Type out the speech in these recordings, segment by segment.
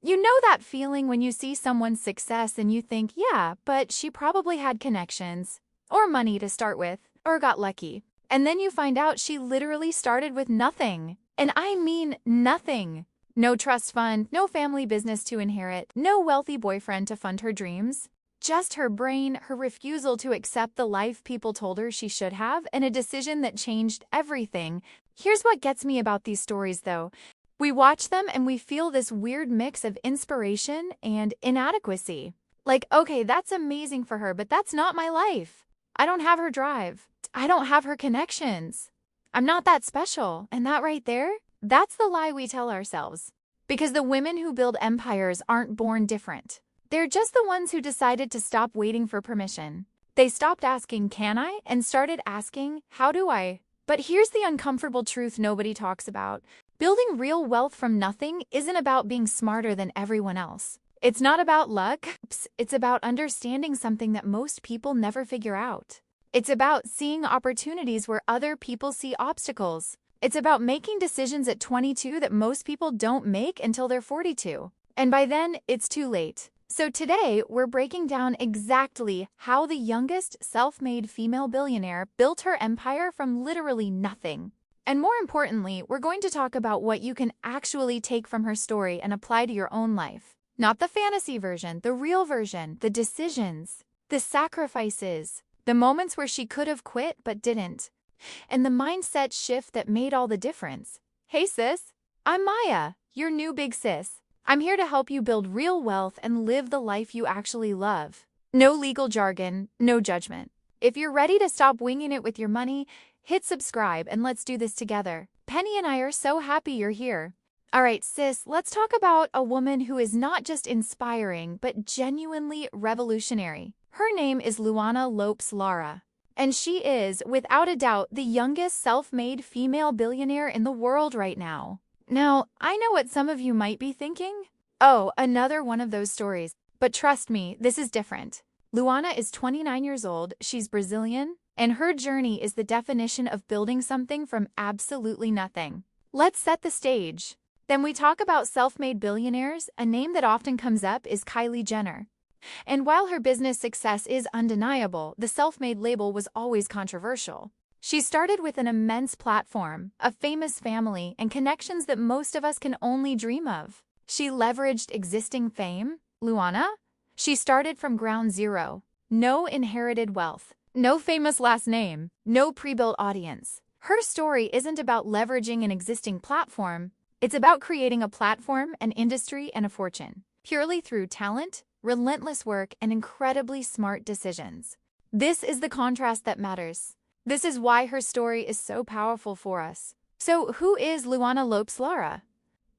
You know that feeling when you see someone's success and you think, yeah, but she probably had connections, or money to start with, or got lucky. And then you find out she literally started with nothing. And I mean nothing. No trust fund, no family business to inherit, no wealthy boyfriend to fund her dreams. Just her brain, her refusal to accept the life people told her she should have, and a decision that changed everything. Here's what gets me about these stories, though. We watch them and we feel this weird mix of inspiration and inadequacy. Like, okay, that's amazing for her, but that's not my life. I don't have her drive. I don't have her connections. I'm not that special. And that right there, that's the lie we tell ourselves. Because the women who build empires aren't born different. They're just the ones who decided to stop waiting for permission. They stopped asking, can I? And started asking, how do I? But here's the uncomfortable truth nobody talks about. Building real wealth from nothing isn't about being smarter than everyone else. It's not about luck. It's about understanding something that most people never figure out. It's about seeing opportunities where other people see obstacles. It's about making decisions at 22 that most people don't make until they're 42. And by then, it's too late. So today, we're breaking down exactly how the youngest self-made female billionaire built her empire from literally nothing. And more importantly, we're going to talk about what you can actually take from her story and apply to your own life. Not the fantasy version, the real version, the decisions, the sacrifices, the moments where she could have quit but didn't, and the mindset shift that made all the difference. Hey sis, I'm Maya, your new big sis. I'm here to help you build real wealth and live the life you actually love. No legal jargon, no judgment. If you're ready to stop winging it with your money, hit subscribe and let's do this together. Penny and I are so happy you're here. All right, sis, let's talk about a woman who is not just inspiring, but genuinely revolutionary. Her name is Luana Lopes Lara, and she is, without a doubt, the youngest self-made female billionaire in the world right now. Now, I know what some of you might be thinking. Oh, another one of those stories. But trust me, this is different. Luana is 29 years old, she's Brazilian, and her journey is the definition of building something from absolutely nothing. Let's set the stage. Then we talk about self-made billionaires. A name that often comes up is Kylie Jenner. And while her business success is undeniable, the self-made label was always controversial. She started with an immense platform, a famous family, and connections that most of us can only dream of. She leveraged existing fame. Luana? She started from ground zero. No inherited wealth. No famous last name. No pre-built audience. Her story isn't about leveraging an existing platform. It's about creating a platform, an industry, and a fortune, purely through talent, relentless work, and incredibly smart decisions. This is the contrast that matters. This is why her story is so powerful for us. So who is Luana Lopes Lara?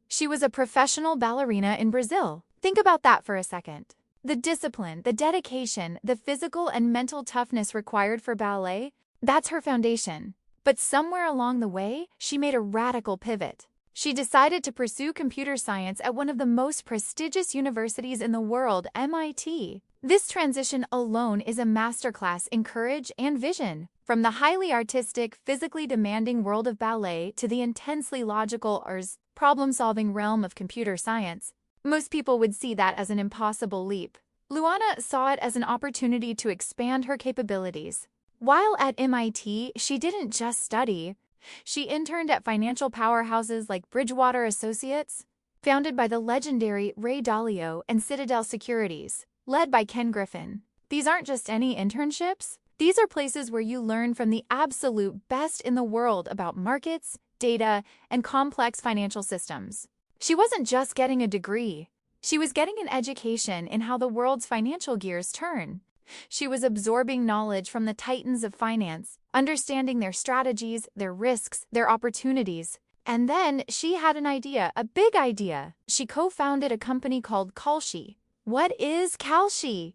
She was a professional ballerina in Brazil. Think about that for a second. The discipline, the dedication, the physical and mental toughness required for ballet, that's her foundation. But somewhere along the way, she made a radical pivot. She decided to pursue computer science at one of the most prestigious universities in the world, MIT. This transition alone is a masterclass in courage and vision. From the highly artistic, physically demanding world of ballet to the intensely logical or problem-solving realm of computer science, most people would see that as an impossible leap. Luana saw it as an opportunity to expand her capabilities. While at MIT, she didn't just study. She interned at financial powerhouses like Bridgewater Associates, founded by the legendary Ray Dalio, and Citadel Securities, led by Ken Griffin. These aren't just any internships. These are places where you learn from the absolute best in the world about markets, data, and complex financial systems. She wasn't just getting a degree. She was getting an education in how the world's financial gears turn. She was absorbing knowledge from the titans of finance, understanding their strategies, their risks, their opportunities. And then she had an idea, a big idea. She co-founded a company called Kalshi. What is Kalshi?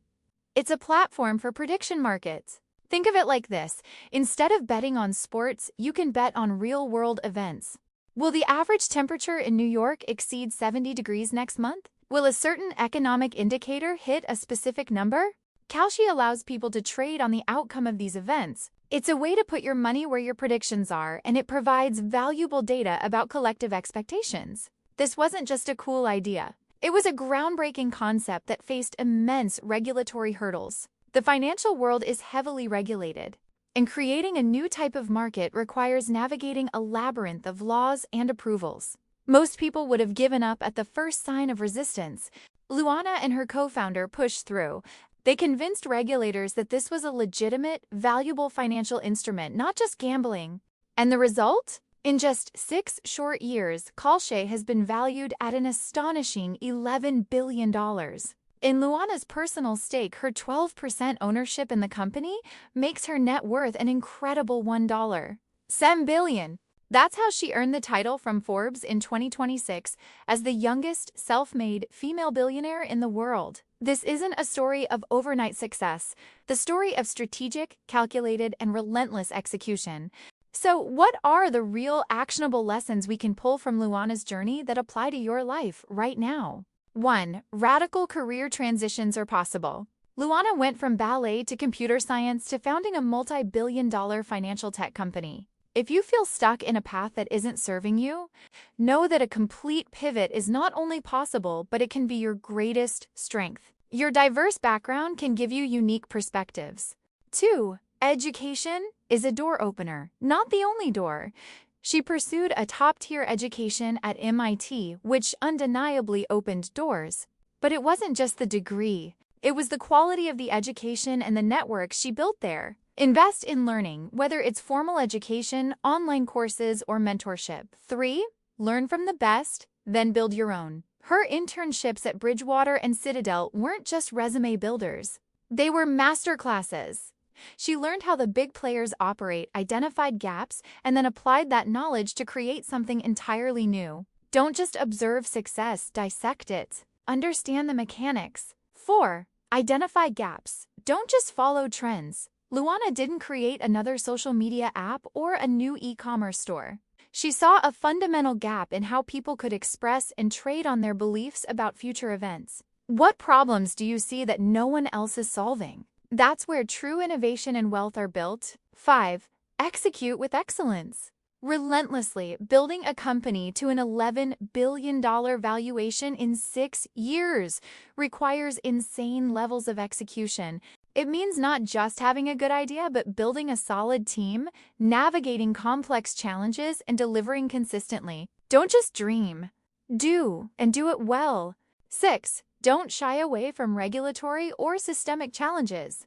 It's a platform for prediction markets. Think of it like this. Instead of betting on sports, you can bet on real-world events. Will the average temperature in New York exceed 70 degrees next month? Will a certain economic indicator hit a specific number? Kalshi allows people to trade on the outcome of these events. It's a way to put your money where your predictions are, and it provides valuable data about collective expectations. This wasn't just a cool idea. It was a groundbreaking concept that faced immense regulatory hurdles. The financial world is heavily regulated, and creating a new type of market requires navigating a labyrinth of laws and approvals. Most people would have given up at the first sign of resistance. Luana and her co-founder pushed through. They convinced regulators that this was a legitimate, valuable financial instrument, not just gambling. And the result? In just 6 short years, Kalshi has been valued at an astonishing $11 billion. In Luana's personal stake, her 12% ownership in the company makes her net worth an incredible $1.7 billion. That's how she earned the title from Forbes in 2026 as the youngest self-made female billionaire in the world. This isn't a story of overnight success, the story of strategic, calculated, and relentless execution. So, what are the real actionable lessons we can pull from Luana's journey that apply to your life right now? 1. Radical career transitions are possible. Luana went from ballet to computer science to founding a multi-billion-dollar financial tech company. If you feel stuck in a path that isn't serving you, know that a complete pivot is not only possible, but it can be your greatest strength. Your diverse background can give you unique perspectives. 2. Education is a door opener, not the only door. She pursued a top-tier education at MIT, which undeniably opened doors. But it wasn't just the degree. It was the quality of the education and the network she built there. Invest in learning, whether it's formal education, online courses, or mentorship. 3. Learn from the best, then build your own. Her internships at Bridgewater and Citadel weren't just resume builders. They were masterclasses. She learned how the big players operate, identified gaps, and then applied that knowledge to create something entirely new. Don't just observe success, dissect it. Understand the mechanics. 4. Identify gaps. Don't just follow trends. Luana didn't create another social media app or a new e-commerce store. She saw a fundamental gap in how people could express and trade on their beliefs about future events. What problems do you see that no one else is solving? That's where true innovation and wealth are built. 5. Execute with excellence. Relentlessly building a company to an $11 billion valuation in 6 years requires insane levels of execution. It means not just having a good idea, but building a solid team, navigating complex challenges, and delivering consistently. Don't just dream. Do, and do it well. 6. Don't shy away from regulatory or systemic challenges.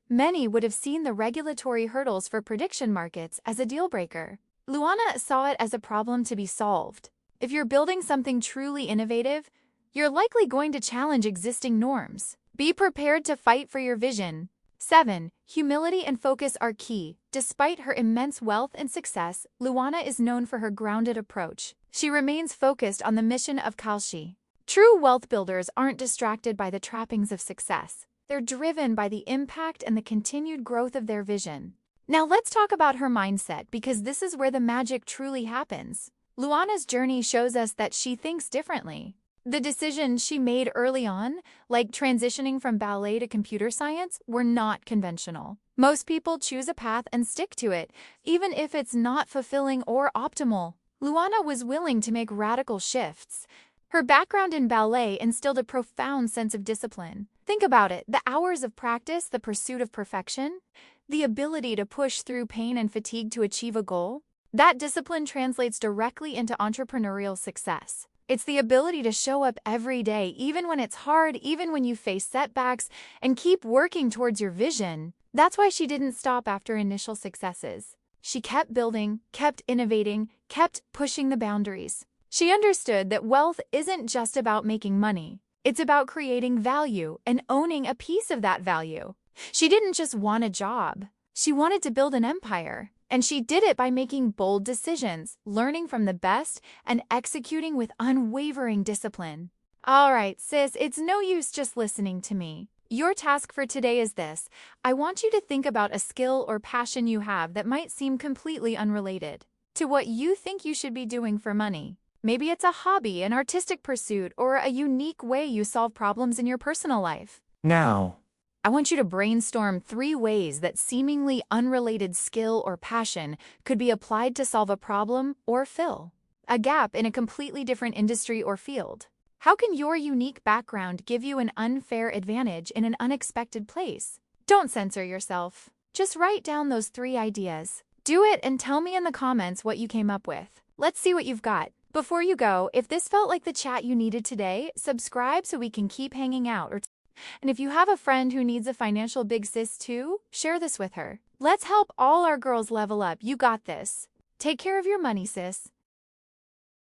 Many would have seen the regulatory hurdles for prediction markets as a deal breaker. Luana saw it as a problem to be solved. If you're building something truly innovative, you're likely going to challenge existing norms. Be prepared to fight for your vision. 7. Humility and focus are key. Despite her immense wealth and success, Luana is known for her grounded approach. She remains focused on the mission of Kalshi. True wealth builders aren't distracted by the trappings of success. They're driven by the impact and the continued growth of their vision. Now let's talk about her mindset, because this is where the magic truly happens. Luana's journey shows us that she thinks differently. The decisions she made early on, like transitioning from ballet to computer science, were not conventional. Most people choose a path and stick to it, even if it's not fulfilling or optimal. Luana was willing to make radical shifts. Her background in ballet instilled a profound sense of discipline. Think about it, the hours of practice, the pursuit of perfection, the ability to push through pain and fatigue to achieve a goal. That discipline translates directly into entrepreneurial success. It's the ability to show up every day, even when it's hard, even when you face setbacks, and keep working towards your vision. That's why she didn't stop after initial successes. She kept building, kept innovating, kept pushing the boundaries. She understood that wealth isn't just about making money. It's about creating value and owning a piece of that value. She didn't just want a job. She wanted to build an empire. And she did it by making bold decisions, learning from the best, and executing with unwavering discipline. All right, sis, it's no use just listening to me. Your task for today is this. I want you to think about a skill or passion you have that might seem completely unrelated to what you think you should be doing for money. Maybe it's a hobby, an artistic pursuit, or a unique way you solve problems in your personal life. Now, I want you to brainstorm 3 ways that seemingly unrelated skill or passion could be applied to solve a problem or fill a gap in a completely different industry or field. How can your unique background give you an unfair advantage in an unexpected place? Don't censor yourself. Just write down those 3 ideas. Do it and tell me in the comments what you came up with. Let's see what you've got. Before you go, if this felt like the chat you needed today, subscribe so we can keep hanging out. And if you have a friend who needs a financial big sis too, share this with her. Let's help all our girls level up. You got this. Take care of your money, sis.